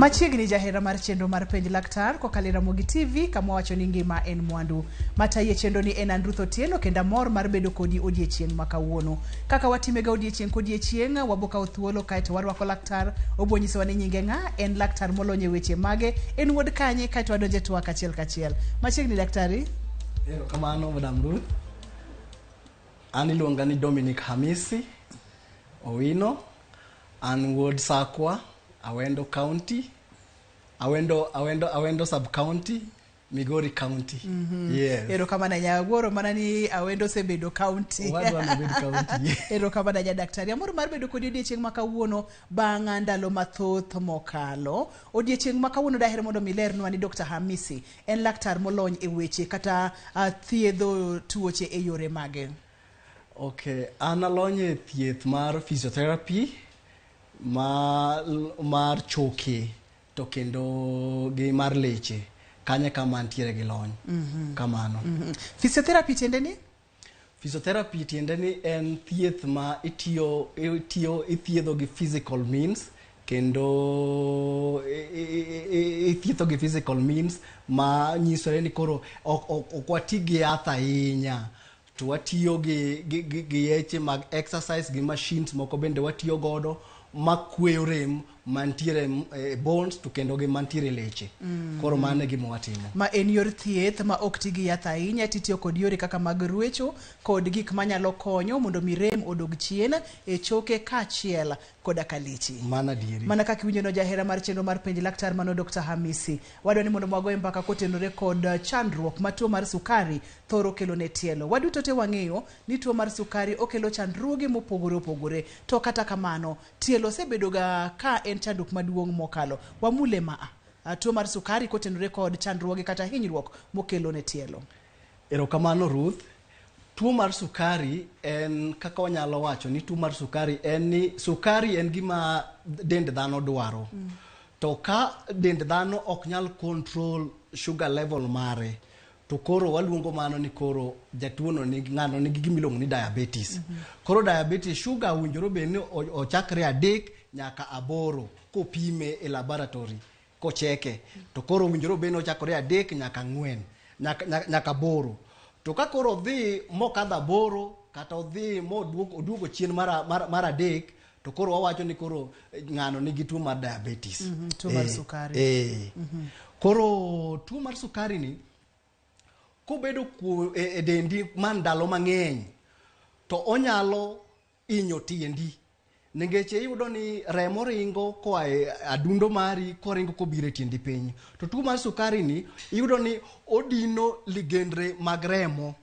Machiegni jahera mar chenro mar penj laktar kokalo Ramogi TV kama wacho ni ngima en mwandu. Mataye chenro ni en Andruth Otieno kenda mor mar bedo kodi odiechieng' ma kawuono. Kaka watime ga odiechieng' kodiechieng' waboka thuolo kaeto warwako laktar obonyiso ni nyinge ng'a en laktar molonye weche mage en wuod kanye kaeto wadonje twak achiel kachiel. Machiegni daktari? Kamano Madam Ruth. An iluonga ni Dominic Hamisi Owino. An wuod Sakwa, Awendo County, Awendo Sub County, Migori County. Yes. Ero kama na nyagoro manani Awendo sebedo county. County. Ero kama na daktari. Amor mar bedo kodi odiechieng' ma kawuono bang' ndalo mathoth mokalo. Odiechieng' ma kawuono daher mondo milernwa ni Dr. Hamisi en laktar molony e weche kata thiedho tuoche e yore mage. Okay, an alonye thieth mar physiotherapy mar choke to kendo gi mar leche kanye kama antiere gi lony. Kamano. Physiotherapy tiende ni? Physiotherapy tiende ni en thieth ma ithiedho gi physical means kendo ithiedho gi physical means ma nyisore ni koro ok wati gi yath ahinya. To watiyo gi yeche mag exercise gi machines moko bende watiyo godo makweyo rem mantiere bones to kendo gi mantiere leche. Koro mane gima watimo. Ma en yor thieth ma ok ti gi yath ahinya titiyo kod yore kaka mag ruecho kod gik manyalo konyo mondo mi rem odog chien e choke kaachiel koda kaleche. Mana dieri. Mana kaka winjo no jahera mar chenro mar penj laktar mano Dr. Hamisi. Wadwani mondo mwagoye mbaka kotenore kod chandruok ma tuo mar sukari thoro kelo ne tielo. Waduto te wang'eyo ni tuo mar sukari okelo chandruoge mopogore opogore. To kata kamano tielo sebedo ga ka en chandruok maduong' mokalo. Wamule tuo mar sukari kotenore kod chandruoge kata hinyruok mokelo ne tielo. Erokamano Ruth. Tuo mar sukari en kaka wanyalo wacho ni tuo mar sukari en gima dend dhano dwaro. To ka dend dhano ok nyal control sugar level mare, to koro waluongo mano ni koro jatuono ni ng'ano nigi gimiluongo ni diabetes. Koro diabetes sugar winjoro be ni ochakre 3 nyaka 8 kopime e laboratory kocheke. To koro winjoro be ni ochakore 3 nyaka 4 nyaka 8. To ka koro dhi mokadho 8 kata odhi moduogo chien mar 3, to koro wawacho ni koro ng'ano nigi tuo mar diabetes. Tuo mar sukari. Koro tuo mar sukari ni kobedo e dendi man ndalo mang'eny to onyalo inyo tiendi. Nengeche iyudo ni remo ringo koa e adundo mari koringo kobire tiendi piny. To tuo mar sukari ni iyudo ni odino ligendre mag remo.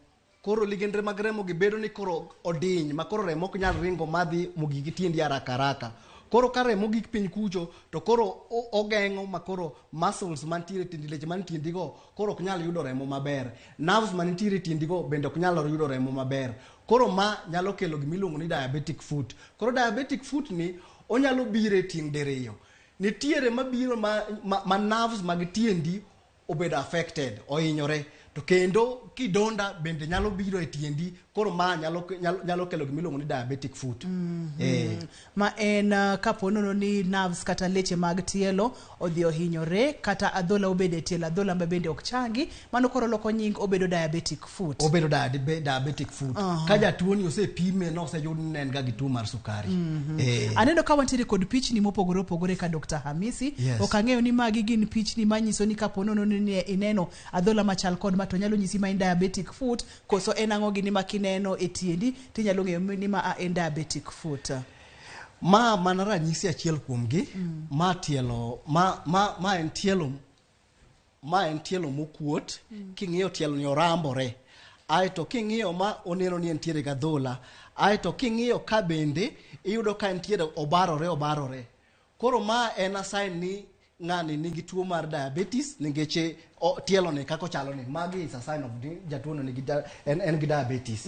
Koro ligendre mag remo gibedo ni koro odiny ma koro remo ok nyal ringo madhi mogiki tiendi haraka. Koro ka remo gik piny kucho to koro ogeng'o ma koro muscles mantiere tiendi, leche man tiendigo koro ok nyal yudo remo maber. Nerves mantiere tiendigo bende ok nyal yudo remo maber. Koro ma nyalo kelo gimiluongo ni diabetic foot. Koro diabetic foot ni onyalo biro e tieng' diriyo. Nitiere mabiro ma nerves mag tiendi obedo affected, ohinyore. To kendo kidonda bende nyalo biro e tiendi, koro ma nyalo kelo gimiluongo ni diabetic foot. Ma en kaponono ni nerves kata leche mag tielo odhi ohinyore kata adhola obedo e tielo, adhola ma bende ok changi, mano koro loko nying obedo diabetic foot. Obedo diabetic foot. Ka jatuo ni osepime no oseyud ni en ga gi tuo mar sukari. Aneno ka wantiere kod pichni mopogore opogore ka Dr. Hamisi. Ok ang'eyo ni magi gin pichni manyiso ni kaponono ni ineno adhola machal kod to nyalo nyisi ma en diabetic foot, koso en ang'o gini ma kineno e tiendi tinyalo ng'eyo ni ma en diabetic foot. Ma mana ranyisi achiel kuomgi. Ma en tielo mokuot. King'iyo tielo ni orambore. Aeto king'iyo ma oneno ni entiere ga dhola. Aeto king'iyo ka bende iyudo ka entiere obarore. Koro ma en a sign ni ng'ani nigi tuo mar diabetes, ningeche tielo ni kako chalo ni. Magi is a sign of jatuono nigi en gi diabetes.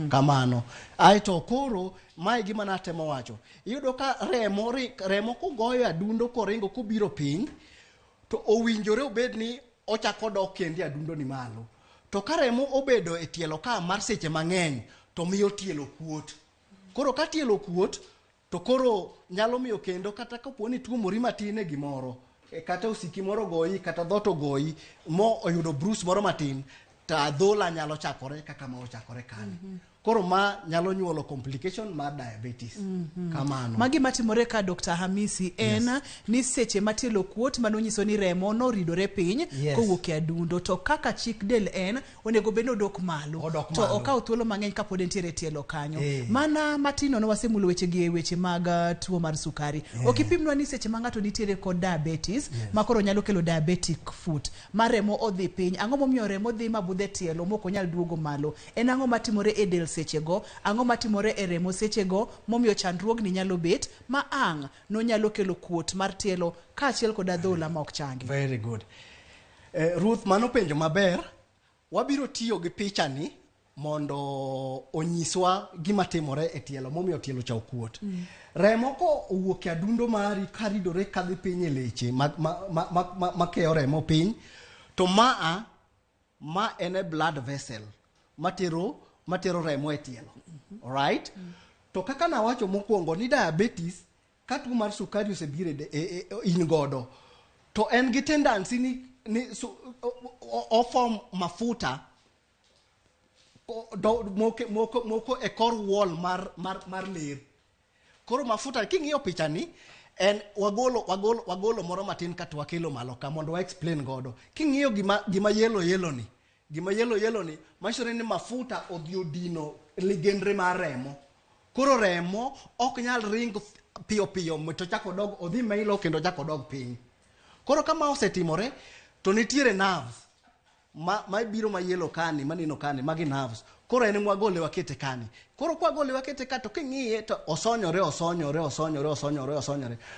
Kamano. Aeto koro mae gima natemo wacho. Iyudo ka remo kogoyo adundo koringo kobiro piny, to owinjore obed ni ochako dok kendi adundo ni malo. To ka remo obedo e tielo ka mar seche mang'eny to miyo tielo kuot. Koro ka tielo kuot to koro nyalo miyo kendo kata kaponi tuo mori matin e gimoro kata osiki moro goyi kata dhoto goyi mo oyudo brus moro matin ta adhola nyalo chakore kaka ma ochakore kane. Koro ma nyalo nyuolo complication mar diabetes. Kamano. Magi matimore ka Dr. Hamisi en ni seche matielo kuot manonyiso ni remo no ridore piny kowuok e adundo to kaka chik del en onego bed odok malo to okaw thuolo mang'eny kapod entiere tielo kanyo. Mana matino no wasemulo weche gi weche mag tuo mar sukari. Okipimnwa ni seche ma ng'ato nitiere kod diabetes makoro nyalo kelo diabetic foot ma remo odhi piny. Ang'o momiyo remo dhi mabudhe tielo moko nyal duogo malo? En ang'o matimore e del sechego? Ang'o matimore e remo sechego momiyo chandruogni nyalo bet ma ang' no nyalo kelo kuot mar tielo kaachiel kod adhola ma ok changi? Very good. Ruth, mano penjo maber. Wabiro tiyo gi picha ni mondo onyiswa gima timore e tielo momiyo tielo chau kuot. Remo ko owuok e adundo mari karidore kadhi piny e leche ma keyo remo piny to ma ene blood vessel matero remo e tielo. Alright? To kaka nawacho mokwongo ni diabetes ka tuo mar sukari osebiro in godo to en gi tendency ni form mafuta moko e kor wall mar ler. Koro mafuta king'iyo picha ni en wagolo moro matin ka to wakelo malo ka mondo wa explain godo. King'iyo gima yellow ni gima yellow ni machore ni mafuta odhi odino ligendre mar remo. Koro remo ok nyal ringo piyo to chako dog odhi mailo kendo chako dog piny. Koro kama osetimore to nitiere nerves ma biro ma yellow kani manino kani magi nerves. Koro en mwagole wakete kani. Koro kwa gole wakete ka to king'iye to osonyore.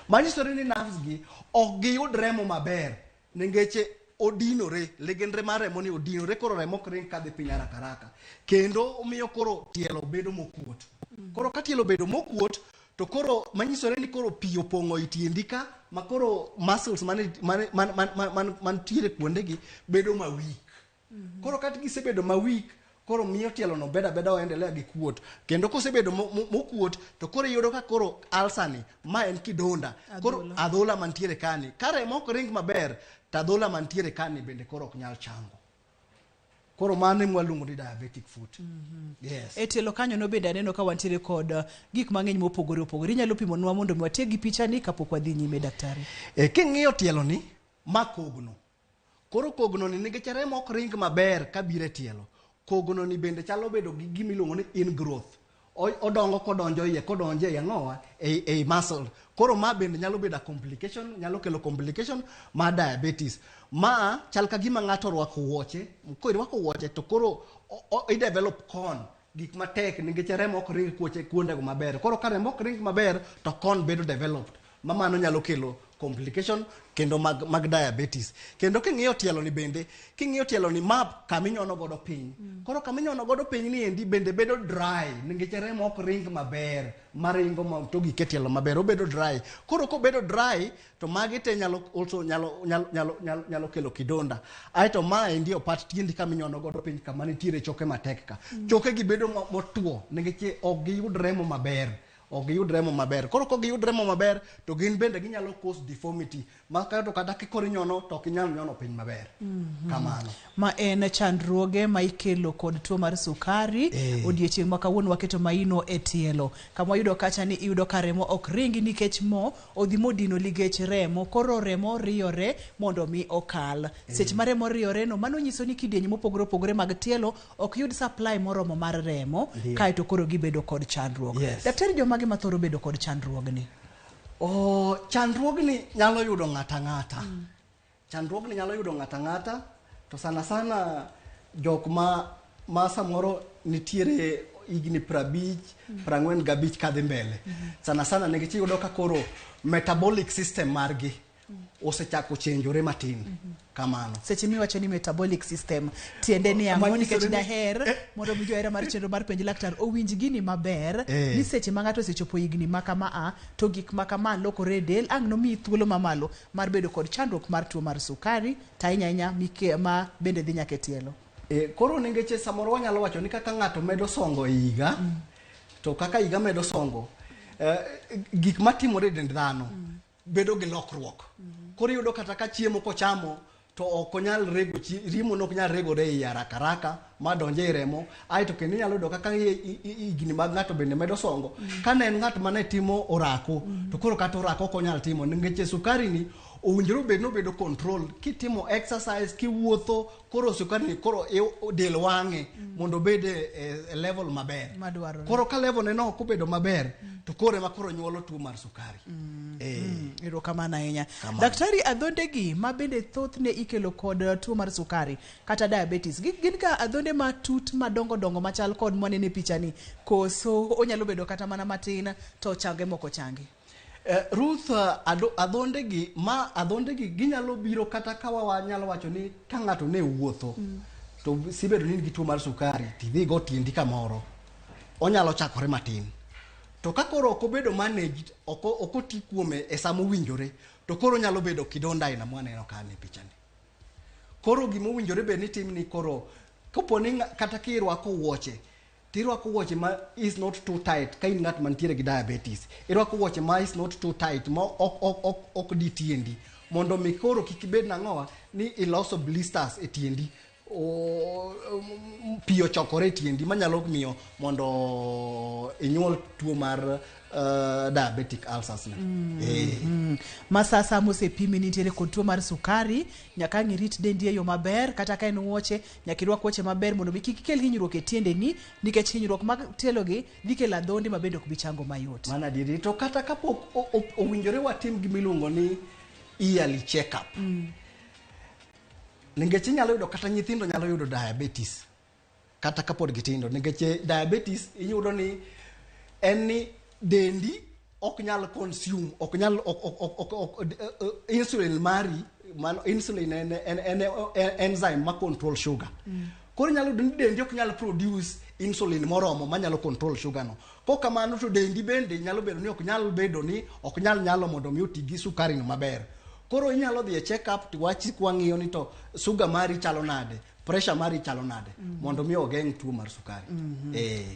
Manyisore ni nerves gi ok giyud remo maber ningeche odinore ligendre mar remo ni odinore koro remo ok ring kadhi piny haraka kendo omiyo koro tielo bedo mokuot. Koro ka tielo bedo mokuot to koro manyisore ni koro pi opong'o itiendi ka ma koro muscles man tiere kuonde gi bedo ma weak. Koro kata gisebedo ma weak koro miyo tielo no beda oendelea gi kuot kendo kosebedo mokuot to koro yudo ka koro ulcer ni ma en kidonda koro adhola mantiere kani ka remo ok ring maber ta adhola mantiere kani bende koro ok nyal chango. Koro mane mwaluongo ni diabetic foot. Yes. E tielo kanyo no bende aneno ka wantiere kod gik mang'eny mopogore opogore. Inyalo pimonwa mondo mi watieg gi picha ni kapok wadhi nyime daktari. King'iyo tielo ni ma kogno. Koro kogno ni nikech remo ok ring maber ka bire tielo. Kogno ni bende chalo bedo gi gimiluongo ni ingrowth. Odongo kodonjo iye ng'owa ei muscle. Koro ma bende nyalo bedo complication, nyalo kelo complication ma diabetes. Ma chal ka gima ng'ato rwako wuoche, ko irwako wuoche to koro i develop con gik matek nikech remo ok ring kuonde go maber. Koro ka remo ok ring maber to con bedo developed. Ma mano nyalo kelo complication kendo mag diabetes. Kendo king'iyo tielo ni bende, king'iyo tielo ni map kaminyono godo piny. Koro kaminyono godo piny ni endi bende bedo dry nikech remo ok ring maber, maringo to gike tielo maber obedo dry. Koro kobedo dry to magi te nyalo kelo kidonda. Aito ma endi opat tiendi kaminyono godo piny kama nitiere choke matek ka. Choke gi bedo motuo nikech ok giyud remo maber. Koro ko giyud remo maber to gin bende ginyalo cause deformity ma kata kikoro nyono to ok inyal nyono piny maber. Kamano. Ma en chandruoge ma ikelo kod tuo mar sukari odiechieng' ma kawuono waketo maino e tielo. Kama yudo kacha ni iyudo ka remo ok ringi nikech mo odhi modino ligech remo. Koro remo riyore mondo mi okal. Seche ma remo riyore no mano nyiso ni kidienje mopogore opogore mag tielo ok yud supply moromo mar remo kaeto koro gibedo kod chandruok. Daktari joma ma thoro bedo kod chandruogni? Chandruogni nyalo yudo ng'ata ng'ata. To sana jok ma samoro nitiere igni 50, 45 kadhi mbele. Sana nikech yudo ka koro metabolic system margi osechako chenjore matin. Kamano. Seche miwacho ni metabolic system tiende ni ang'o nikech daher mondo mi johera mar chenro mar penj laktar owinj gini maber ni seche ma ng'ato osechopo higni ma kama to gik ma kama lokore e del ang' nomiyi thuolo mamalo mar bedo kod chandruok mar tuo mar sukari ta ahinya ma bende dhi nyaka e tielo. Koro ningeche samoro wanyalo wacho ni kaka ng'ato medo songo e higa to kaka higa medo songo gik matimore e dend dhano bedo gi lokruok. Koro iyudo kata ka chiemo kochamo to ok onyal rego rimo no ok nyal regore e haraka ma donje e remo, aito kendo inyalo yudo kaka igni mag ng'ato bende medo songo. Ka ne en ng'at mane timo orako to koro kata orako ok onyal timo nikech sukari ni owinjore bed no bedo control. Kitimo exercise, kiwuotho, koro sukari ni koro del wang'e mondo bed e level maber. Koro ka level ne no kobedo maber to koro ema koro nyuolo tuo mar sukari. Ero kamana ahinya. Daktari, adhonde gi ma bende thothne ikelo kod tuo mar sukari kata diabetes, gin ka adhonde matut madongo dongo machal kod mwanene e pichani, koso onyalo bedo kata mana matin to change moko change? Ruth, adhonde gi ginyalo biro kata ka wanyalo wacho ni ka ng'ato ne wuotho to sibedo ni gi tuo mar sukari, tidhi go tiendi kamoro, onyalo chakore matin. To ka koro ok obedo managed, ok oti kuome e samo winjore, to koro nyalo bedo kidonda aina mwaneno ka ne pichani. Koro gimo winjore be ni tim ni koro koponi kata kirwako wuoche, tirwako wuoche ma is not too tight. Ka in ng'at mantiere gi diabetes, irwako wuoche ma is not too tight, ma ok di tiendi, mondo mi koro kik ibed nang'owa ni iloso blisters e tiendi, pio chokore e tiendi manyalo miyo mondo inyuol tuo mar diabetic ulcers ne. Masasa mosepimi nitiere kod tuo mar sukari, nyaka ngirit dendi e yo maber, kata ka en wuoche nyaka irwak wuoche maber mondo mi kik ikel hinyruok e tiende ni, nikech hinyruok mag telo gi dhi kelo adhonde mabende ok bi chango mayot. Mana diri to kata kapok owinjore watim gimiluongo ni yearly check up. Nikech inyalo yudo kata nyithindo nyalo yudo diabetes kata kapod gitindo, nikech diabetes iyudo ni en ni dendi ok nyal consume, ok nyal insulin mari, mano insulin en enzyme ma control sugar. Koro nyalo yudo ni dendi ok nyal produce insulin moromo manyalo control sugar no. Kok kamano to dendi bende nyalo bedo ni ok nyal nyalo mondo mi oti gi sukari no maber. Koro inyalo dhi e check up tiwachi kwang'iyo ni to sugar mari chalo nade, pressure mari chalo nade, mondo mi ogeng' tuo mar sukari.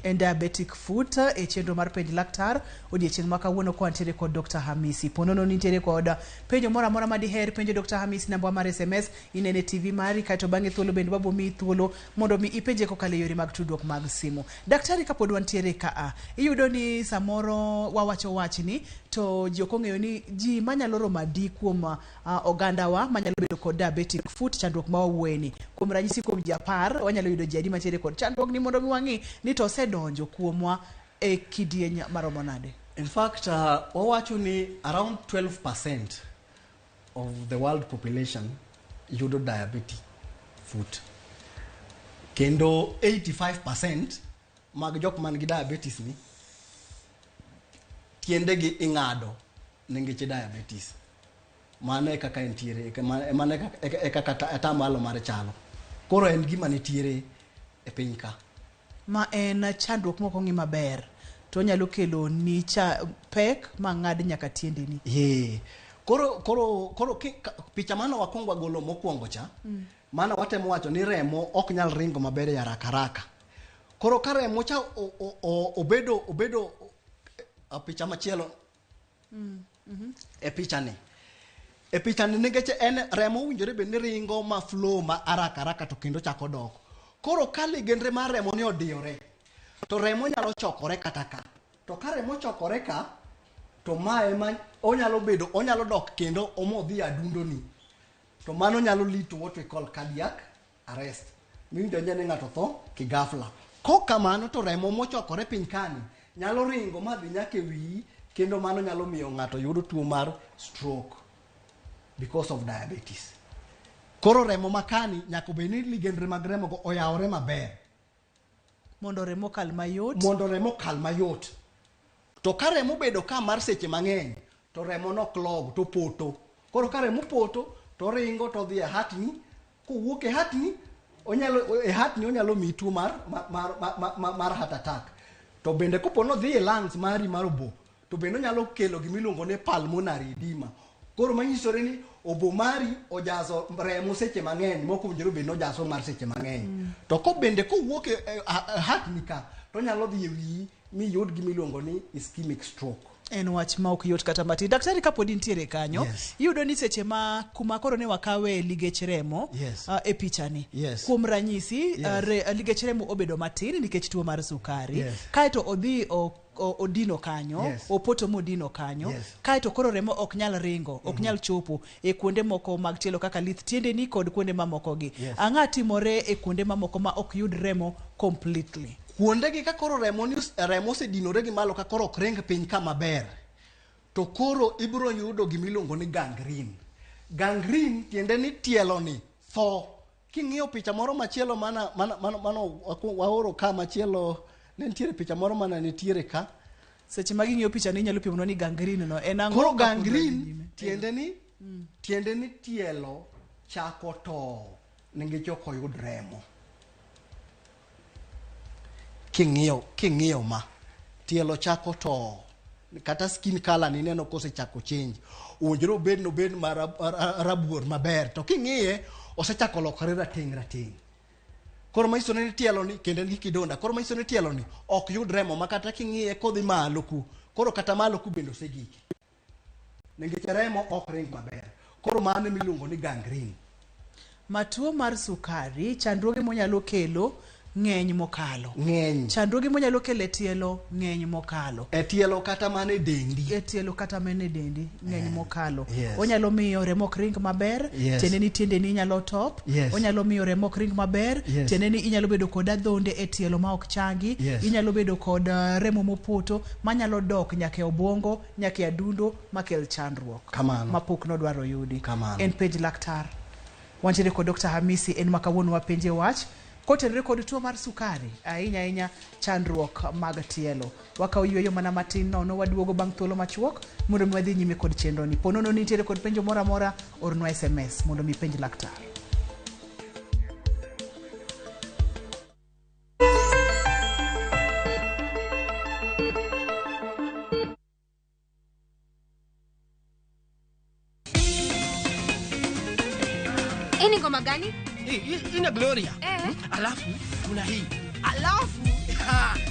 En diabetic foot e chenro mar penj laktar odiechieng' ma kawuono ko antiere kod Dr. Hamisi. Ponono nitiere kod penjo moro amora ma diher penjo Dr. Hamisi, namba mar SMS inene TV mari, kaito bang'e thuolo bende wabo mi thuolo mondo mi ipenje kokalo yore mag tudruok mag simu. Daktari, kapod wantiere ka iyudo ni samoro wawacho wachni to ji ok ong'eyo ni ji manyalo romo adi kuom oganda wa manyalo bedo kod diabetic foot, chandruok ma wawuoyeni. Kuom ranyisi kuom ji 10 wanyalo yudo ji adi mantiere kod chandruok ni mondo mi wang'i ni to osedonjo kuomwa e kidieny maromo nade. In fact, wawacho ni around 12% of the world population yudo diabetic foot. Kendo 85% mag jok man gi diabetes ni tiende gi ing'ado ningeche diabetes. Mane kaka entiere, mane kaka atamalo mar chalo. Koro en gima nitiere e piny ka. Ma en chandruok moko ng'i maber to nyalo kelo ni pek ma ng'ad nyaka tiende ni. Koro picha mano wakwongo golo mokwongo cha, mana watemo wacho ni remo ok nyal ringo maber e haraka. Koro ka remo cha obedo picha machielo e picha ni. E picha ni nikech en remo winjore be ni ringo ma flow ma haraka to kendo chako dok. Koro ka ligendre mar remo ni odiyore, to remo nyalo chokore kata ka. To ka remo chokore ka, to mae ma onyalo dok kendo omodhi adundo ni. To mano nyalo lead to what we call cardiac arrest. Miwinjo ni ng'ato tho kigafla. Kok kamano to remo mochokore piny kani nyalo ringo madhi nyaka e wiyi, kendo mano nyalo miyo ng'ato yudo tuo mar stroke because of diabetes. Koro remo makani nyaka bed ni ligendre mag remo go oyawore maber mondo remo kal mayot. To ka remo bedo ka mar seche mang'eny, to remo no clog to poto. Koro ka remo poto to ringo to dhi e hatni, kowuok e hatni onyalo mi tuo mar heart attack. To bende kopono dhi e lungs mari mar obo, to bende nyalo kelo gimiluongo ni pulmonary edema. Koro manyisore ni obo mari ojazo remo seche mang'eny, moko winjore bende ojazo mar seche mang'eny. To ko bende kowuok e hatni ka, to nyalo dhi e wiyi mi yud gimiluongo ni ischemic stroke. En wach ma ok yot kata matin. Daktari kapodi ntiere kanyo, iyudo ni seche ma kuma koro ne wakawe ligech remo e pichani. Kuom ranyisi, ligech remo obedo matin nikech tuo mar sukari. Kaeto odhi odino kanyo, opoto modino kanyo. Kaeto koro remo ok nyal ringo, ok nyal chopo e kuonde moko mag tielo kaka lith tiendeni kod kuonde mamoko gi. Ang'a timore e kuonde mamoko ma ok yud remo completely. Kuonde gi ka koro remo se dinore gi malo ka koro ok ring piny kama ber. To koro ibro yudo gimiluongo ni gangrene. Gangrene tiende ni tielo ni tho. King'iyo picha moro machielo mana waoro ka machielo, ne nitiere picha moro mana nitiere ka. Seche ma ging'iyo picha ni inyalo pimo ni gangrene no en ang'o. Koro gangrene tiende ni tielo chako to nikech ok oyud remo. King'iyo ma tielo chako to kata skin color ni neno kose chako change. Owinjore obed rabuor maber, to king'iye osechako lokore rateng'. Koro maiso ni tielo ni kendo ni kidonda. Koro maiso ni tielo ni ok yud remo makata king'iye kodhi malo ku. Koro kata malo ku bendo segiki. Nikech remo ok ring maber. Koro mano miluongo ni gangrene. Matuo mar sukari chandruoge monyalo kelo ng'eny mokalo. Chandruoge monyalo kelo e tielo ng'eny mokalo. E tielo kata mane dendi. E tielo kata mane dendi ng'eny mokalo. Onyalo miyo remo ok ring maber, tiendeni tiendeni nyalo top. Onyalo miyo remo ok ring maber, tiendeni inyalo bedo kod adhonde e tielo ma ok changi, inyalo bedo kod remo mopoto manyalo dok nyaka e obwongo, nyaka e adundo makel chandruok. Mapok nodwaro yudi. En page laktar. Wantiere kod Dr. Hamisi en makawuono wapenje wach kotenre kod tuo mar sukari ahinya chandruok mag tielo. Wakaw yweyo mana matin nono waduogo bang' thuolo machuok mondo mi wadhi nyime kod chenro ni. Ponono nitiere kod penjo moro amora ornwa SMS mondo mi penj laktar. Ini ngoma gani? Ina Gloria. Alafu kuna hii. Alafu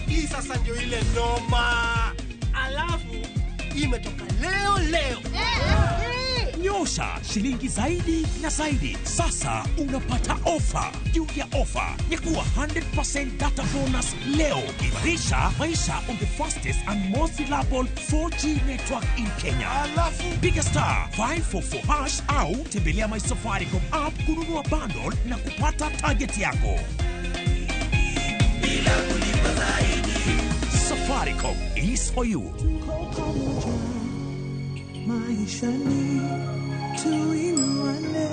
hii sasa ndio ile noma. Alafu imetoka leo. Nyosha shilingi zaidi na zaidi. Sasa unapata ofa juu ya ofa ya kuwa 100% data bonus leo. Imarisha maisha on the fastest and most reliable 4G network in Kenya. Alafu piga star 544 hash au tembelea My Safaricom app kununua bundle na kupata target yako. Bila kulipa zaidi. Safaricom is for you. Maisha ni tuinuane.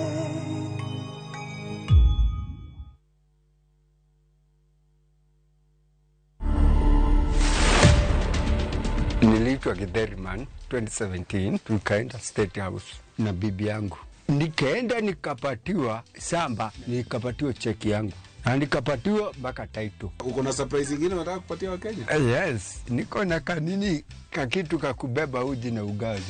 Niliitwa Githeriman 2017, tukaenda State House na bibi yangu. Nikaenda nikapatiwa samba, nikapatiwa cheki yangu. Na nikapatiwa mpaka title. Uko na surprise nyingine unataka kupatia Wakenya? Yes, niko na kanini kakitu kakubeba uji na ugali.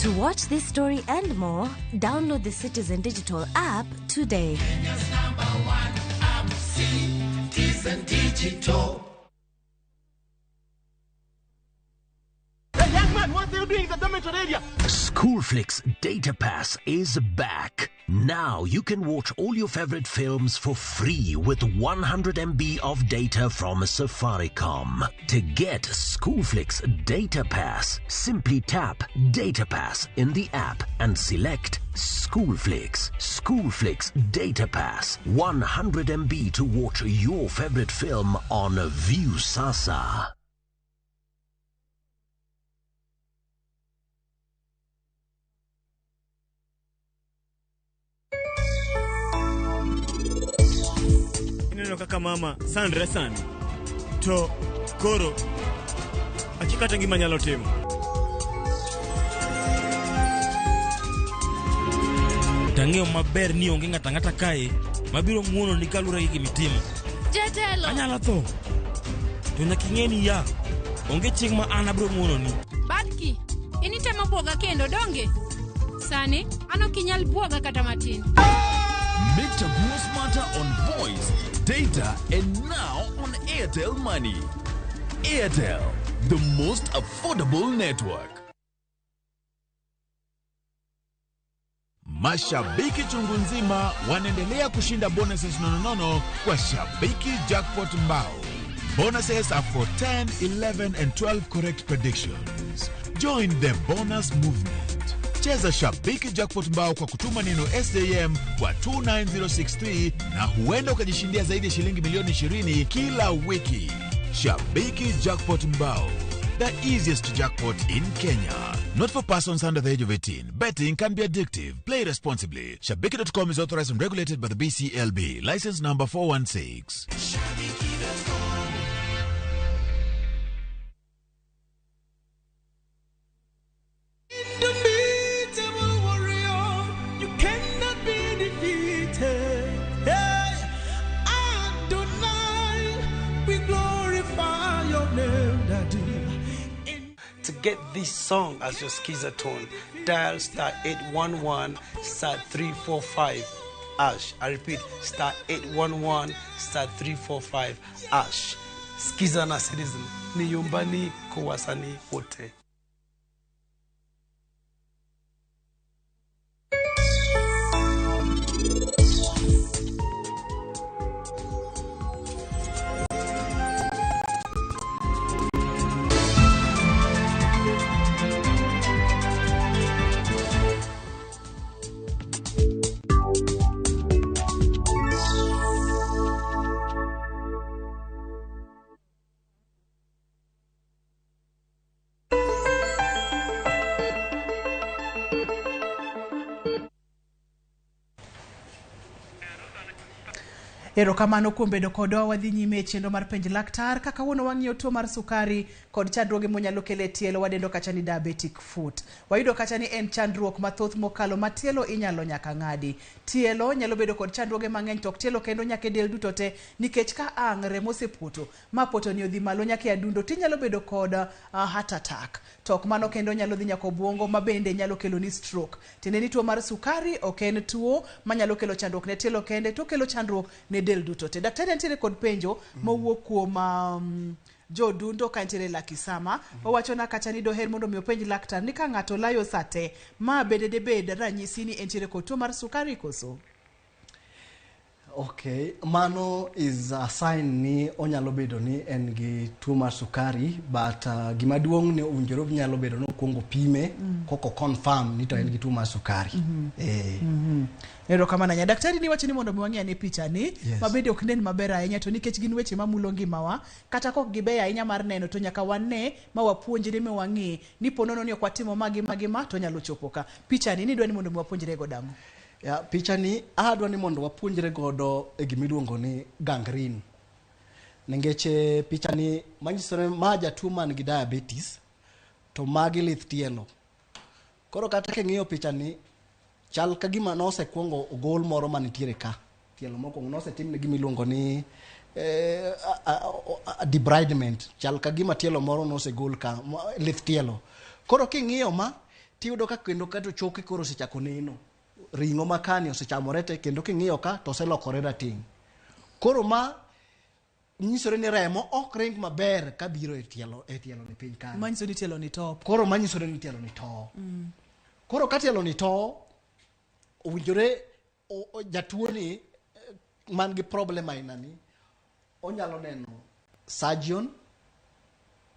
To watch this story and more, download the Citizen Digital app today. Kenya's #1 app, Citizen Digital. Hey, young man, what are you doing in the dormitory area? Schoolflix Data Pass is back. Now you can watch all your favorite films for free with 100 MB of data from Safaricom. To get Schoolflix Data Pass, simply tap Data Pass in the app and select Schoolflix. Schoolflix Data Pass, 100 MB to watch your favorite film on View Sasa. Kaka mama sandre san to koro akikata ngima nyalo timo. Tang'eyo maber ni onge ng'ata kae mabiro muono ni kalura gi mitima. Jatelo anyalo tho to nyaking'eni ya onge chieng' ma an abiro muono ni. Badki initemo bwoga kendo donge sani ano kinyal bwoga kata matin. Make Taboo smarter on voice, data, and now on Airtel Money. Airtel. the most affordable network. Mashabiki chungu nzima wanaendelea kushinda bonuses nononono kwa Shabiki Jackpot Mbao. Bonuses are for 10, 11 and 12 correct predictions. Join the bonus movement. Cheza Shabiki Jackpot Mbao kwa kutuma neno SJM kwa 29063 na huenda ukajishindia zaidi ya shilingi milioni 20 kila wiki. Shabiki Jackpot Mbao, the easiest jackpot in Kenya. Not for persons under the age of 18. Betting can be addictive. Play responsibly. Shabiki.com is authorized and regulated by the BCLB. License number 416. Indomitable warrior, you cannot be defeated. Hey, Adonai, we glorify your name, Daddy. To get this song as your skiza tone, dial star 811 star 345 ash. I repeat, star 811 star 345 ash. Skiza na citizen ni yumbani kwa wasanii wote. Erokamano kuom bedo kodwa. Wadhi nyime chenro mar penj laktar kaka wono wang'iyo tuo mar sukari kod chandruoge monyalo kele tielo. Wadendo kacha ni diabetic foot. Wayudo kacha ni en chandruok mathoth mokalo matielo inyalo nyaka ng'adi. Tielo nyalo bedo kod chandruoge mang'eny tok tielo kendo nyaka del duto te, nikech ka ang' remo osepoto ma poto ni odhi malo nyaka adundo tinyalo bedo kod heart attack. Tok mano kendo nyalo dhi nyaka obwongo ma bende nyalo kelo ni stroke. Tiende ni tuo mar sukari ok en tuo manyalo kelo chandruok ne tielo kende, to kelo chandruok ne del duto te. Daktari antiere kod penjo mowuok kuom jodundo ka antiere Lakisama. Owachona kacha ni doher mondo mi openj laktar ni ka ng'ato layo sate ma bende de bed ranyisi ni entiere kod tuo mar sukari koso. Okay, mano is a sign ni onyalo bedo ni en gi tuo mar sukari, but gima duong' ni owinjore nyalo bedo no kuongo pime koko confirm ni to en gi tuo mar sukari. Erokamano nya daktari ni wacho ni mondo mi wang'e ne picha ni ma bende ok nen maber ahinya, to nikech gin weche mamulo ngimawa kata kok gibeyo ahinya mar neno, to nyaka wane ma wapuonjre mi wang'e ni ponono ni ok watimo magi to nyalo chopo ka. Picha ni dwa ni mondo mi wapuonjre go dang'o. Ya, picha ni adwa ni mondo wapuonjre godo e gimiluongo ni gangrene. Nengeche picha ni manyisore ma jatuo man gi diabetes to magi lith tielo. Koro kata king'iyo picha ni chal ka gima nose kuongo ogol moro manitiere ka. Tielo moko nose timne gimiluongo ni debridement. Chal ka gima tielo moro nose gol ka lith tielo. Koro king'iyo ma tiyudo ka kendo kato choke koro sechako neno. Ringo makani osechamore te kendo king'iyo ka to oselokore rating'. Koro ma nyisore ni remo ok ring maber ka biro e tielo ni piny kanyo. Manyiso ni tielo ni top. Koro manyisore ni tielo ni to. Koro ka tielo ni to, owinjore jatuo ni man gi problem aina ni onyalo neno surgeon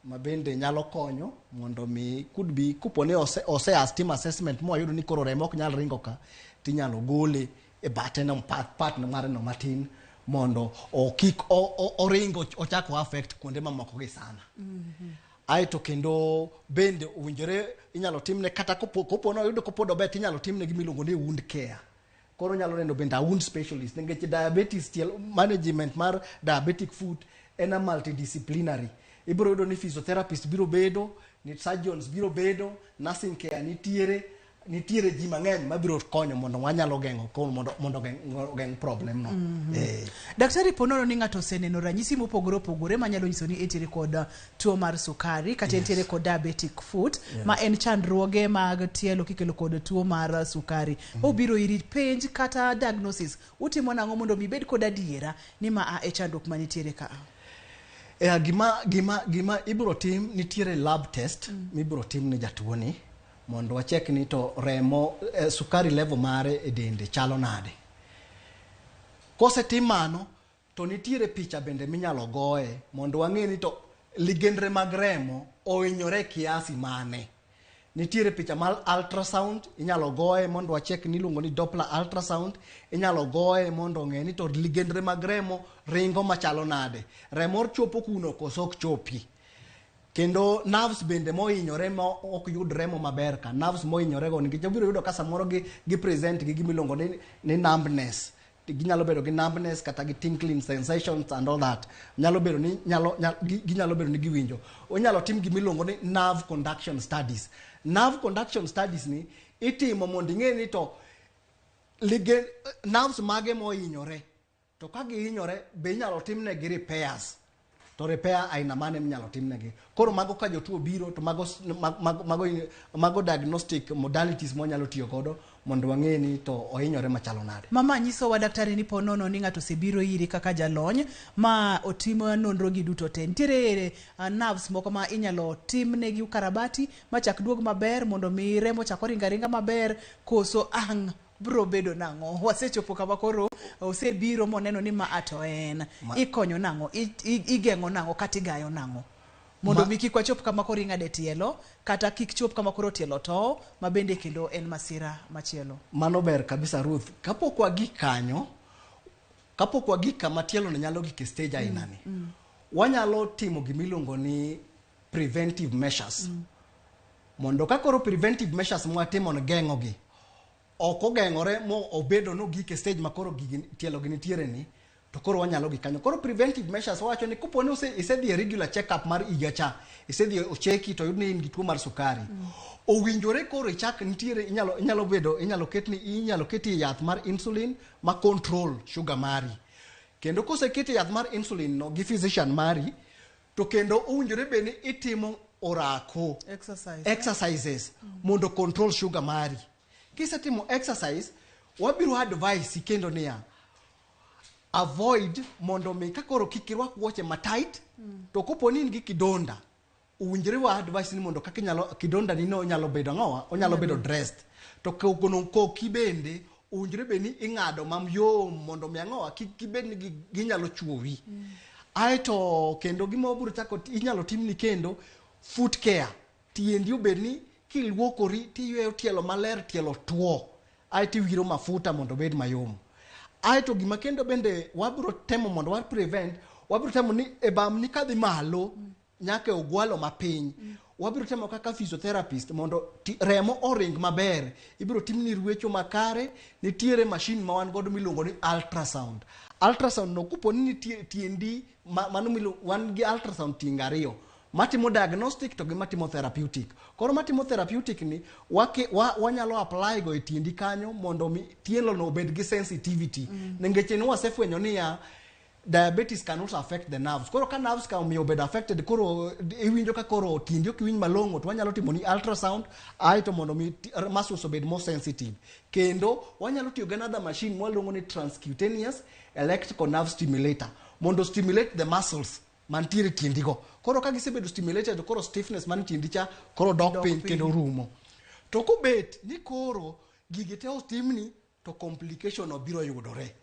ma bende nyalo konyo mondo mi could be kupone ose asthma assessment mo ayudo ni koro remo ok nyal ringo ka tinyalo gole e bate no part no mare no matin mondo oringo ochako affect kuonde mamoko gi sana. Aito kendo bende owinjore inyalo timne kata kopono ayudo kopodo bet inyalo timne gimiluongo ni wound care. Koro nyalo neno bende wound specialist, nikech diabetes management mar diabetic foot en a multidisciplinary. Ibiro yudo ni physiotherapist biro bedo, ni surgeons biro bedo, nursing care nitiere ji mang'eny mabiro konyo mondo wanyalo geng'o mondo geng' problem no. Daktari, ponono ni ng'ato oseneno ranyisi mopogore opogore manyalo nyiso ni entiere kod tuo mar sukari kata entiere kod diabetic foot ma en chandruoge mag tielo kikelo kod tuo mar sukari. Obiro iri penj kata diagnosis utimo nang'o mondo mi bed kod adiera ni ma e chandruok manitiere ka? Gima ibro tim nitiere lab test mibro tim ne jatuo ni mondo wachek ni to remo sukari level mare e dende chalo nade. Kose tim mano to nitiere picha bende minyalo goye mondo wang'e ni to ligendre mag remo ohinyore kiasi mane. Nitiere picha mal ultrasound inyalo goye mondo wachek ni luongo ni Doppler ultrasound inyalo goye mondo ng'e ni to ligendre mag remo ringo machalo nade. Remo chopo kuno koso ok chopi. Kendo nerves bende mohinyore ma ok yud remo maber ka nerves mohinyore go nikech obiro yudo ka samoro gi present gi gimiluongo ni numbness. Ginyalo bedo gi numbness kata gi tingling sensations and all that. Nyalo bedo ni ginyalo bedo ni giwinjo. Onyalo tim gimiluongo ni nerve conduction studies. Nerve conduction studies ni itimo mondo ing'e ni to nerves mage mohinyore to ka gihinyore be inyalo timne gi repairs. To repair aina mane minyalo timnegi. Koro mago ka jotuo biro to mago diagnostic modalities monyalo tiyo godo mondo wang'e ni to ohinyore machalo nade. Mama nyiso wa daktari ni ponono ni ng'ato osebiro iri kaka jalony ma otimo nonro gi duto te. Nitiere nerves moko ma inyalo timnegi ukarabati machak duog maber mondo mi remo chak oringa maber koso ang' bro bedo nang'o. Wasechopo kama koro osebiro moneno ni ma ato en ikonyo nang'o igeng'o nang'o kata igayo nang'o mondo mi kik wachop kama koro ing'ade tielo kata kik chop kama koro tielo to mabende kendo en masira machielo. Mano ber kabisa Ruth. Kapok wagik kama tielo nyalo gik stage ainani. Wanyalo timo gimiluongo ni preventive measures. Mondo ka koro preventive measures mwatimo ne geng'o gi oko geng'ore mo obedo no gike stage makoro tielo gi nitiere ni to koro wanyalo gi kanyo. Koro preventive measures wacho ni koponi isedhi regular check up mar iga cha isedhi ocheki to yudni in gi tuo mar sukari owinjore koro ichak nitiere inyalo keti yath mar insulin ma control sugar mari. Kendo kose keti yath mar insulin no gi physician mari to kendo owinjore be ni itimo orako exercises mondo control sugar mari. Kisetimo exercise wabiro advise kendo niya avoid mondo mi kakoro kikirwak wuoche matight to koponi in gi kidonda owinjore wa advise ni mondo kidonda ni no nyalo bedo ng'owa onyalo bedo dressed to koki bende owinjore be ni ing'ado mamyom mondo mi ang'owa kibed ni ginyalo chuowi. Aeto kendo gima biro chako inyalo timni kendo foot care. Tiendi obed ni kiluokori tiyweyo tielo maler tielo tuo aeto iwiro mafuta mondo bed mayom. Aeto gima kendo bende wabiro temo mondo war prevent wabiro temo ni e bam ni kadhi malo nyaka ogwalo mapiny wabiro temo kaka physiotherapist mondo remo oring maber. Ibiro timni ruecho makare. Nitiere machine ma wan godo miluongo ni ultrasound. Ultrasound no kuponi ni tiendi mano wan gi ultrasound tinga ariyo matimo diagnostic to gi matimo therapeutic. Koro matimo therapeutic ni wanyalo apply go e tiendi kanyo mondo mi tielo no obed gi sensitivity. Nengeche ni wasefwenyo niya diabetes cannot affect the nerves. Koro ka nerves ka omiyo obed affected koro iwinjo ka koro tiendi ok winj malong'o to wanyalo timo ni ultrasound aeto mondo mi muscles obed more sensitive. Kendo wanyalo tiyo gi another machine mwaluongo ni transcutaneous electrical nerve stimulator mondo stimulate the muscles mantiere tiendi go. Koro ka gisebedo stimulated koro stiffness man tiendi cha koro dok piny kendo rumo. To kubet ni koro gige te ostimni to complication obiro yudore.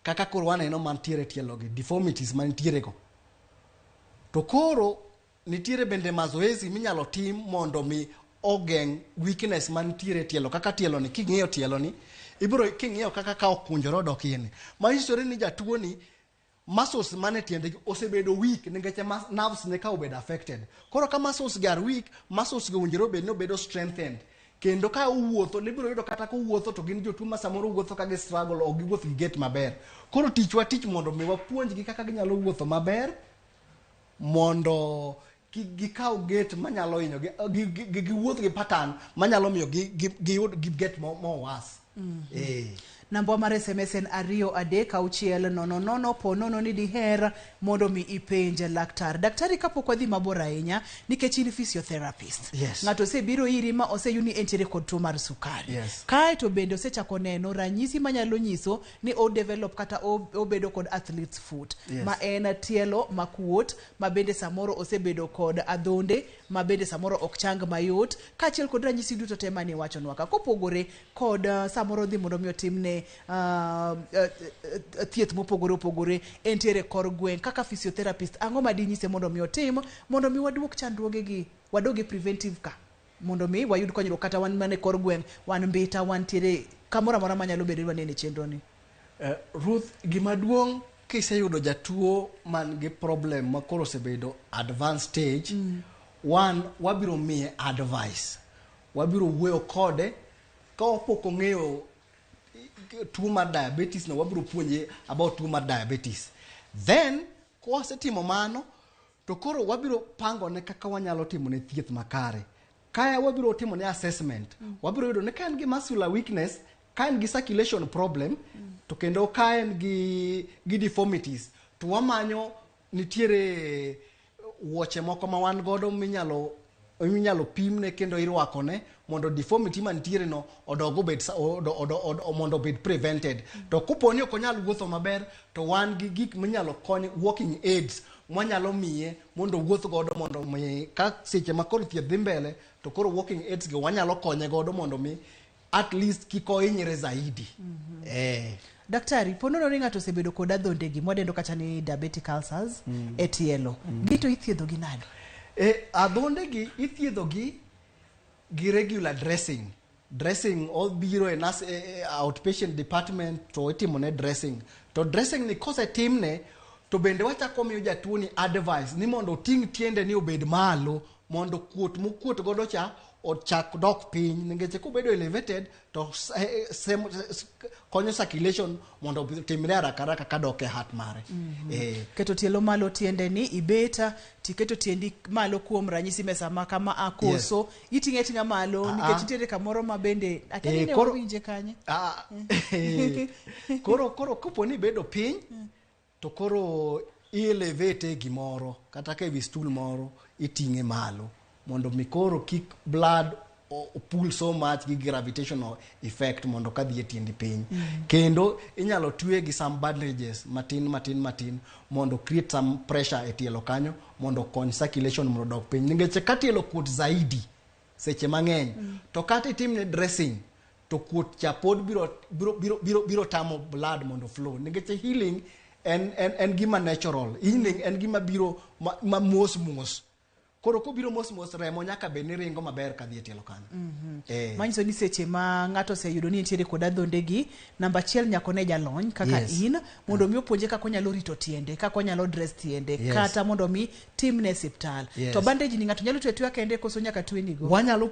Kaka koro waneno mantiere tielo gi deformities mantiere go. To koro nitiere bende mazoezi minyalo tim mondo mi ogeng' weakness mantiere tielo kaka tielo ni king'iyo tielo ni ibiro king'iyo kaka ka okunjore odok yeni. Maisore ni jatuo ni muscles mane tiende osebedo weak nikech nerves ne ka obedo affected. Koro ka muscles gar weak, muscles go winjoro bed no bedo strengthened. Kendo ka uwuotho libiro yudo kata ka uwuotho to gin jotuo ma samoro wuotho ka gi struggle o giwuotho gi get maber. Koro tich mondo mi wapuonj gi kaka ginyalo wuotho maber mondo gikaw get manyalo hinyo giwuoth gi pattern manyalo miyo giyud get more worse. Namba mar SMS en 23600 ponono ni diher mondo mi ipenje laktar. Daktari kapok wadhi mabor ahinya nikech in physiotherapist. Yes. Ng'ato osebiro iri ma oseyuni entiere kod tuo mar sukari. Yes. Kae to bende osechako neno ranyisi manyalo nyiso ni o develop kata obedo kod athlete's foot. Yes. Ma en tielo makuot, ma bende samoro osebedo kod adhonde, ma bende samoro ok chang mayot, kaachiel kod ranyisi duto te mane wachonwa ka kopogore kod samoro dhi mondo mi otimne thieth mopogore opogore entiere kor gweng kaka physiotherapist. Ang'o ma dinyise mondo mi otim mondo mi waduok chandruogegi, wadoge preventive ka mondo mi wayud konyruok kata wan mane kor gweng, wan mbita, wan tiere kamoro amora manyalo bedo ni wane chenro ni. Ruth, gimaduong' kiseyudo jatuo man gi problem ma koro osebedo advanced stage, wabiro miye advice, wabiro wuoyo kode ka opok ong'eyo tuo mar diabetes no, wabiro puonje about tuo mar diabetes. Then kwasetimo mano to koro wabiro pango ne kaka wanyalo timo ne thieth makare. Kaya wabiro timo ne assessment, wabiro yudo ne ka en gi muscular weakness, ka en gi circulation problem, to kendo ka en gi deformities, to wamanyo nitiere wuoche moko ma wan godo minyalo pimne kendo irwakone mondo deformity mantiere no odogo bed mondo bed prevented. To kuponi ok onyal wuotho maber, to wan gi gik minyalo kony, walking aids mwanyalo miye mondo wuoth godo mondo mi ka seche ma koro thieth dhi mbele to koro walking aids go wanyalo konye godo mondo mi at least kiko hinyre zaidi. Daktari, ponono ni ng'ato osebedo kod adhondegi mwadendo kata ni diabetic ulcers e tielo. Gito ithiedho gi nade? Adhondegi ithiedho gi regular dressing. Dressing obiro e nurse outpatient department to itimo ne dressing. To dressing ni kose timne to bende wachako miyo jatuo ni advice ni mondo ting tiende ni obed malo mondo kuot mokuot godo cha ochak dok piny, nikech kubedo elevated to konyo circulation mondo timre haraka ka dok e heart mare. Keto tielo malo tiende ni ibeta tiketo tiendi malo kuom ranyisi mesa ma kama akoso itinge tinga malo nikech tiende kamoro ma bende akene winje kanye. Koro kuponi bedo piny to koro elevate gimoro kata ka ewi stool moro itinge malo mondo mikoro kick blood pull so much gi gravitational effect mondo kadhi e tiendi piny. Kendo inyalo twe gi some bandages matin mondo create some pressure e tielo kanyo mondo kony circulation mondo dok piny. Nikech ka tielo kuot zaidi seche mang'eny to kata itimne dressing to kuot cha pod biro tamo blood mondo flow. Nikech healing en gima natural, healing en gima biro ma mos. Koro biro mos remo nyaka be ni ringo maber kadhi e tielo kanyo. Manyiso ni seche ma ng'ato oseyudo ni nitiere kod adhondegi, namba achiel nyako ne jalony kaka in mondo mi opuonje kaka onyalo rito tiende, kaka onyalo dress tiende, kata mondo mi timne siptal. To bandage ni ng'ato nyalo twe kende koso nyaka tweni go. Wanyalo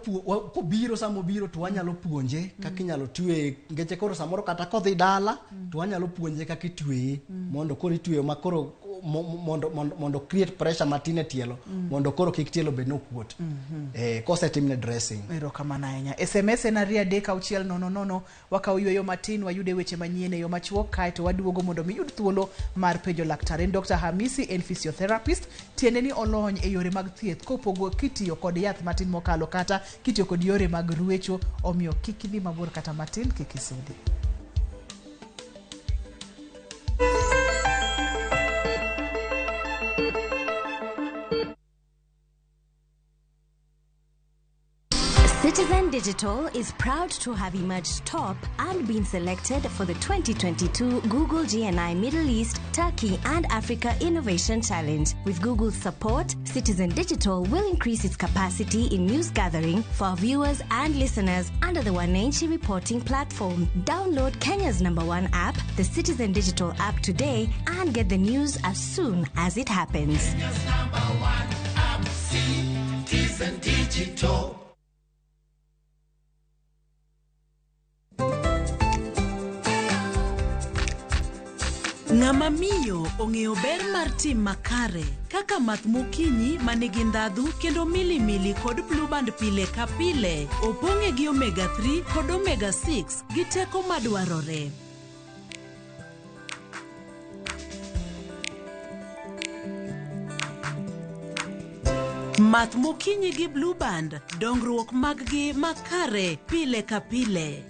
kobiro samo biro to wanyalo puonje kaka inyalo twe, ngeche koro samoro kata kodhi dala to wanyalo puonje kaka itwe mondo koro itwe ma koro mondo create pressure matin e tielo mondo koro kik tielo bed no kuot. Kosetimne dressing. Erokamano ahinya. SMS en 23600 wakaw yweyo matin wayude weche manyien e yo machuok kae to waduogo mondo mi yud thuolo mar penjo laktar. En Dr. Hamisi, en physiotherapist, tiende ni olony e yore mag thieth kopogo kitiyo kod yath matin mokalo kata kitiyo kod yore mag ruecho, omiyo kik idhi mabor kata matin, kik isudi. Citizen Digital is proud to have emerged top and been selected for the 2022 Google GNI Middle East, Turkey and Africa Innovation Challenge. With Google's support, Citizen Digital will increase its capacity in news gathering for our viewers and listeners under the Wananchi reporting platform. Download Kenya's #1 app, the Citizen Digital app today, and get the news as soon as it happens. Kenya's #1 app, Citizen Digital. Ng'ama miyo ong'eyo ber mar tim makare kaka math mokinyi manigi ndhadhu kendo milimili kod blue band pile ka pile opong'e gi omega 3 kod omega 6 gi teko madwarore. Math mokinyi gi Blue Band, dongruok mag-gi makare pile ka pile.